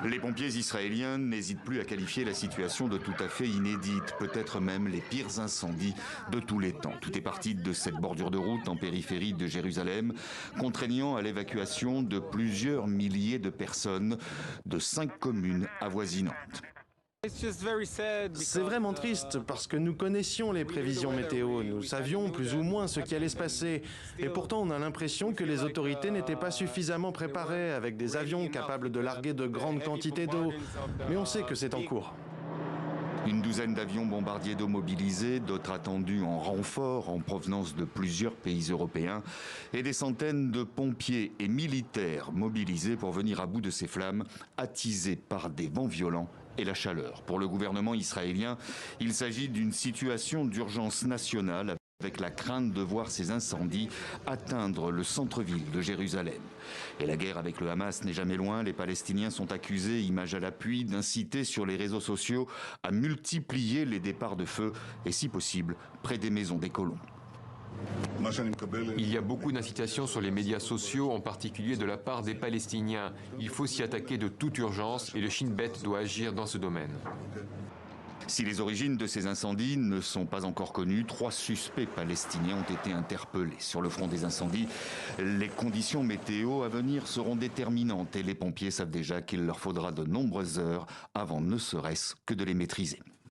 Les pompiers israéliens n'hésitent plus à qualifier la situation de tout à fait inédite, peut-être même les pires incendies de tous les temps. Tout est parti de cette bordure de route en périphérie de Jérusalem, contraignant à l'évacuation de plusieurs milliers de personnes de 5 communes avoisinantes. C'est vraiment triste parce que nous connaissions les prévisions météo, nous savions plus ou moins ce qui allait se passer. Et pourtant, on a l'impression que les autorités n'étaient pas suffisamment préparées avec des avions capables de larguer de grandes quantités d'eau. Mais on sait que c'est en cours. Une douzaine d'avions bombardiers d'eau mobilisés, d'autres attendus en renfort en provenance de plusieurs pays européens et des centaines de pompiers et militaires mobilisés pour venir à bout de ces flammes attisées par des vents violents et la chaleur. Pour le gouvernement israélien, il s'agit d'une situation d'urgence nationale avec la crainte de voir ces incendies atteindre le centre-ville de Jérusalem. Et la guerre avec le Hamas n'est jamais loin. Les Palestiniens sont accusés, images à l'appui, d'inciter sur les réseaux sociaux à multiplier les départs de feu et, si possible, près des maisons des colons. Il y a beaucoup d'incitations sur les médias sociaux, en particulier de la part des Palestiniens. Il faut s'y attaquer de toute urgence et le Shin Bet doit agir dans ce domaine. Si les origines de ces incendies ne sont pas encore connues, 3 suspects palestiniens ont été interpellés. Sur le front des incendies, les conditions météo à venir seront déterminantes et les pompiers savent déjà qu'il leur faudra de nombreuses heures avant ne serait-ce que de les maîtriser.